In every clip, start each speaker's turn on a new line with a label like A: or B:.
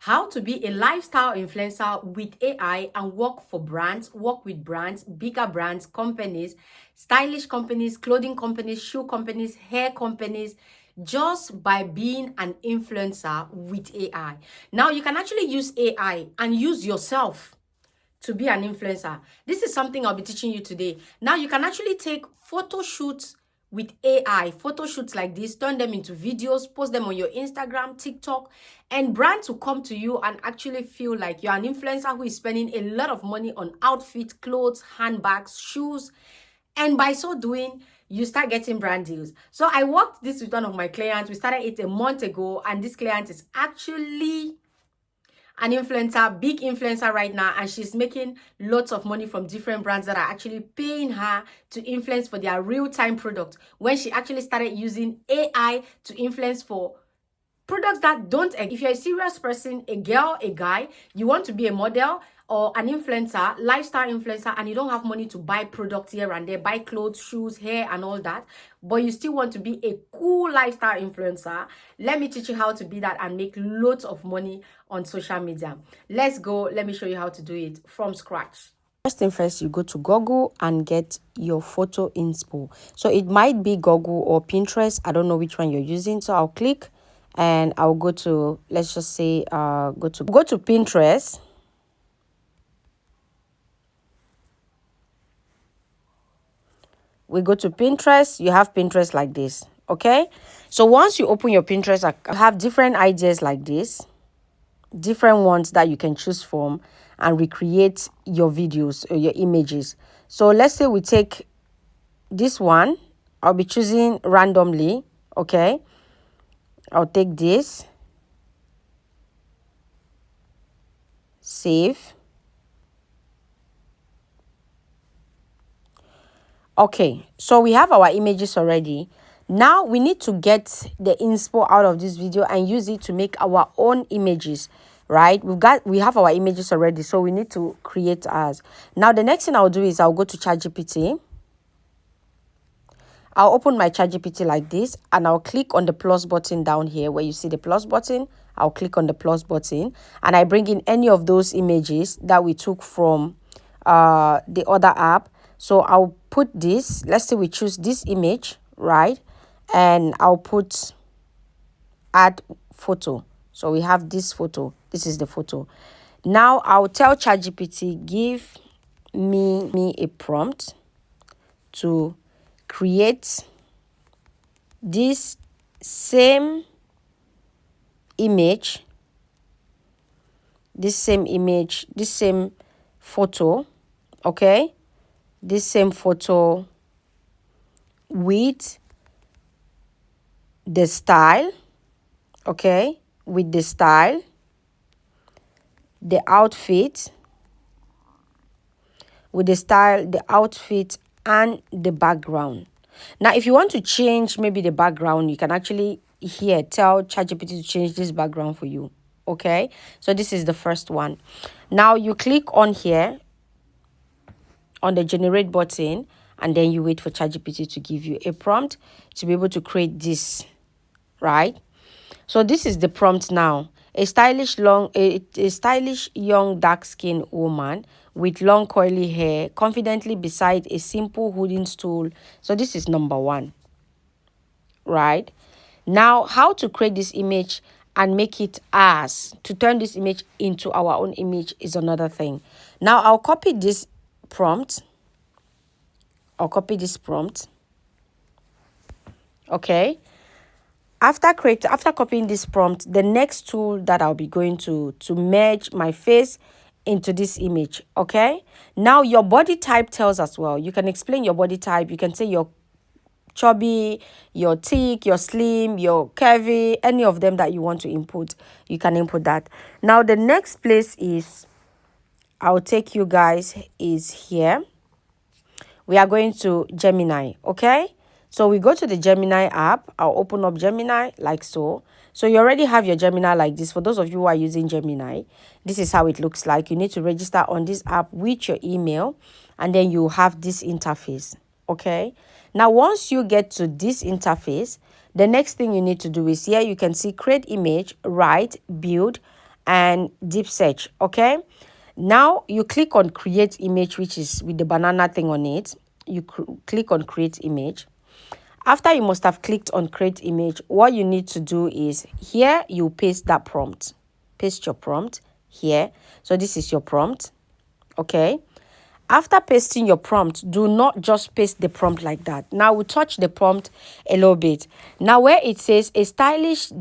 A: how to be a lifestyle influencer with AI and work for brands, work with brands, bigger brands, companies, stylish companies, clothing companies, shoe companies, hair companies, just by being an influencer with AI. Now, you can actually use AI and use yourself to be an influencer. This is something I'll be teaching you today. Now, you can actually take photo shoots with AI, photo shoots like this, turn them into videos, post them on your Instagram, TikTok, and brands will come to you and actually feel like you're an influencer who is spending a lot of money on outfits, clothes, handbags, shoes. And by so doing, you start getting brand deals. So I worked this with one of my clients. We started it a month ago, and this client is actually an influencer, big influencer right now, and she's making lots of money from different brands that are actually paying her to influence for their real-time product, when she actually started using AI to influence for products that don't. If you're a serious person, a girl, a guy, you want to be a model or an influencer, lifestyle influencer, and you don't have money to buy products here and there, buy clothes, shoes, hair, and all that, but you still want to be a cool lifestyle influencer, let me teach you how to be that and make loads of money on social media. Let's go. Let me show you how to do it from scratch. First thing first, you go to Google and get your photo inspo. So it might be Google or Pinterest. I don't know which one you're using. So I'll click and I'll go to, let's just say, go to Pinterest. We go to Pinterest. You have Pinterest like this. Okay. So once you open your Pinterest, you have different ideas like this, different ones that you can choose from and recreate your videos or your images. So let's say we take this one. I'll be choosing randomly. Okay. I'll take this. Save. Okay, so we have our images already. Now we need to get the inspo out of this video and use it to make our own images, right? We have our images already, so we need to create ours. Now the next thing I'll do is I'll go to ChatGPT. I'll open my ChatGPT like this, and I'll click on the plus button down here where you see the plus button. I'll click on the plus button and I bring in any of those images that we took from the other app. So I'll put this, let's say we choose this image, right? And I'll put add photo. So we have this photo. This is the photo. Now I'll tell ChatGPT, give me a prompt to create this same image, this same photo, okay? This same photo with the style, okay? With the style, the outfit, with the style, the outfit, and the background. Now, if you want to change maybe the background, you can actually here tell ChatGPT to change this background for you, okay? So this is the first one. Now you click on here on the generate button, and then you wait for ChatGPT to give you a prompt to be able to create this, right? So this is the prompt now. A stylish young dark-skinned woman with long curly hair confidently beside a simple wooden stool. So this is number one, right? Now, how to create this image and make it ours, to turn this image into our own image, is another thing. Now I'll copy this prompt. Okay. After copying this prompt, the next tool that I'll be going to merge my face into this image, okay? Now your body type tells as well. You can explain your body type. You can say you're chubby, you're thick, you're slim, you're curvy, any of them that you want to input, you can input that. Now the next place is, I'll take you guys, is here. We are going to Gemini, okay? So we go to the Gemini app. I'll open up Gemini like so. So you already have your Gemini like this. For those of you who are using Gemini, this is how it looks like. You need to register on this app with your email, and then you have this interface, okay? Now, once you get to this interface, the next thing you need to do is here you can see create image, write, build, and deep search. Okay, now you click on create image, which is with the banana thing on it. You click on create image. After you must have clicked on create image, what you need to do is here you paste that prompt. Paste your prompt here. So this is your prompt. Okay. After pasting your prompt, do not just paste the prompt like that. Now we'll touch the prompt a little bit. Now where it says a stylish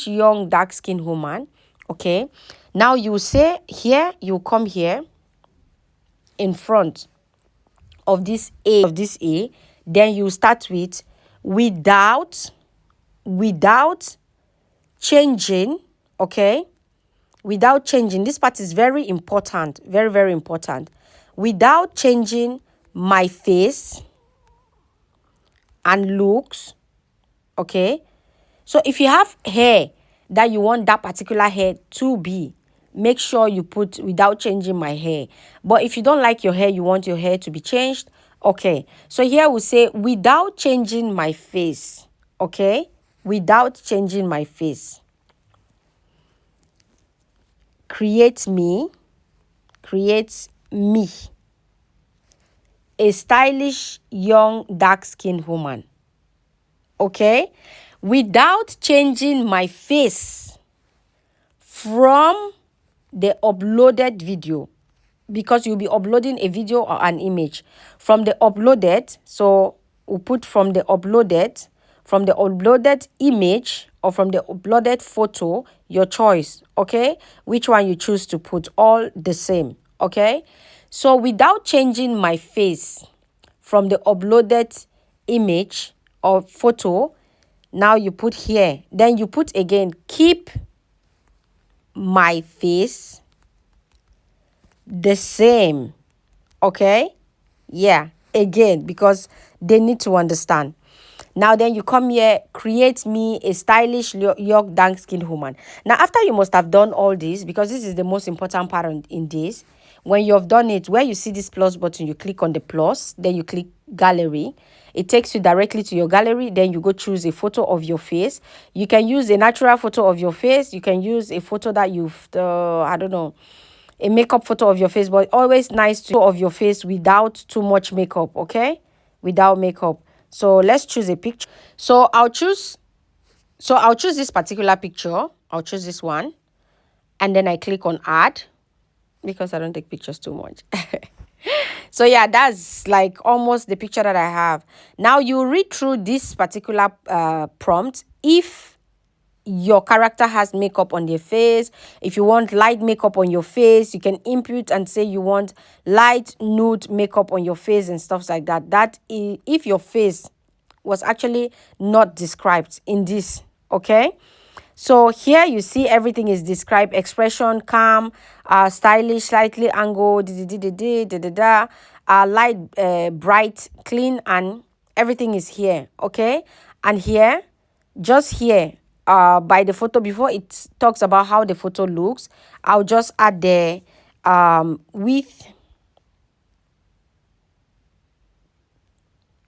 A: young dark skinned woman. Okay. Now you say here, you come here in front of this A, then you start with without changing. Okay, without changing, this part is very important, very, very important. Without changing my face and looks. Okay, so if you have hair that you want that particular hair to be, make sure you put without changing my hair. But if you don't like your hair, you want your hair to be changed, okay, so here we say without changing my face. Okay, without changing my face, create me a stylish young dark-skinned woman. Okay, without changing my face from the uploaded video, because you'll be uploading a video or an image from the uploaded. So we'll put from the uploaded image or from the uploaded photo, your choice. Okay, which one you choose to put, all the same. Okay, so without changing my face from the uploaded image or photo, now you put here, then you put again, keep my face the same. Okay, yeah, again, because they need to understand. Now then you come here, create me a stylish young dark skinned woman. Now after you must have done all this, because this is the most important part in this, when you have done it, where you see this plus button, you click on the plus, then you click gallery. It takes you directly to your gallery. Then you go choose a photo of your face. You can use a natural photo of your face. You can use a photo that you've I don't know, a makeup photo of your face, but always nice to of your face without too much makeup. Okay, without makeup. So let's choose a picture. So I'll choose this particular picture. I'll choose this one, and then I click on add, because I don't take pictures too much. So yeah, that's like almost the picture that I have. Now you read through this particular prompt. If your character has makeup on their face, if you want light makeup on your face, you can input and say you want light nude makeup on your face and stuff like that. That is if your face was actually not described in this. Okay, so here you see everything is described: expression, calm, stylish, slightly angled, light, bright, clean, and everything is here. Okay, and here, just here, by the photo, before it talks about how the photo looks, I'll just add the width.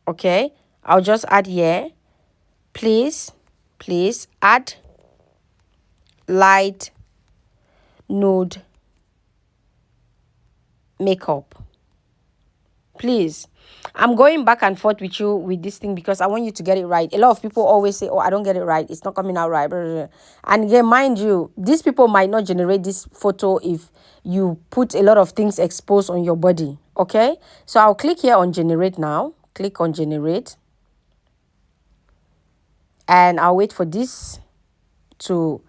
A: Okay, I'll just add here, please add light nude makeup. Please, I'm going back and forth with you with this thing because I want you to get it right. A lot of people always say, oh, I don't get it right, it's not coming out right. And again, mind you, these people might not generate this photo if you put a lot of things exposed on your body. Okay, so I'll click here on generate now. Click on generate, and I'll wait for this to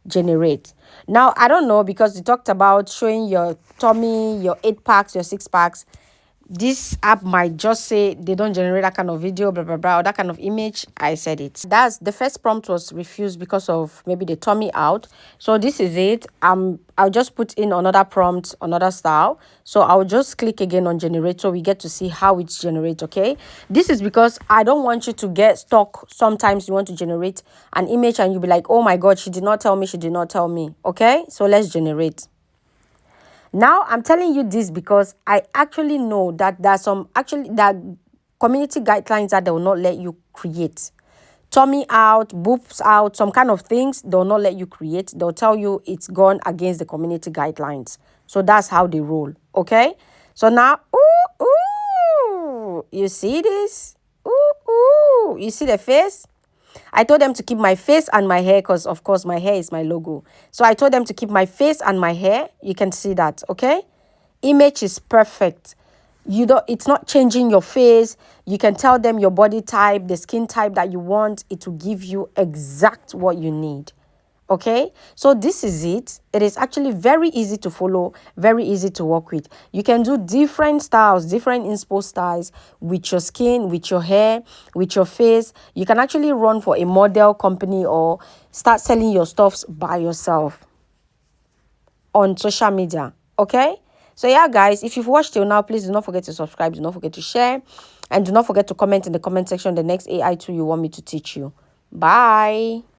A: generate. Now I don't know, because we talked about showing your tummy, your 8 packs, your 6 packs. This app might just say they don't generate that kind of video, blah blah blah, or that kind of image. I said it. That's the first prompt was refused because of maybe the tummy out. So this is it. I'll just put in another prompt, another style. So I'll just click again on generate, so we get to see how it's generated. Okay, this is because I don't want you to get stuck. Sometimes you want to generate an image and you'll be like, oh my god, she did not tell me. Okay, so let's generate. Now I'm telling you this because I actually know that there's some that community guidelines that they will not let you create tummy out, boobs out, some kind of things, they'll not let you create. They'll tell you it's gone against the community guidelines. So that's how they roll. Okay. So now, you see this? You see the face? I told them to keep my face and my hair because, of course, my hair is my logo. So I told them to keep my face and my hair. You can see that, okay? Image is perfect. It's not changing your face. You can tell them your body type, the skin type that you want. It will give you exact what you need. Okay, so this is it. It is actually very easy to follow, very easy to work with. You can do different styles, different inspo styles with your skin, with your hair, with your face. You can actually run for a model company or start selling your stuffs by yourself on social media. Okay, so yeah, guys, if you've watched till now, please do not forget to subscribe, do not forget to share, and do not forget to comment in the comment section the next AI tool you want me to teach you. Bye.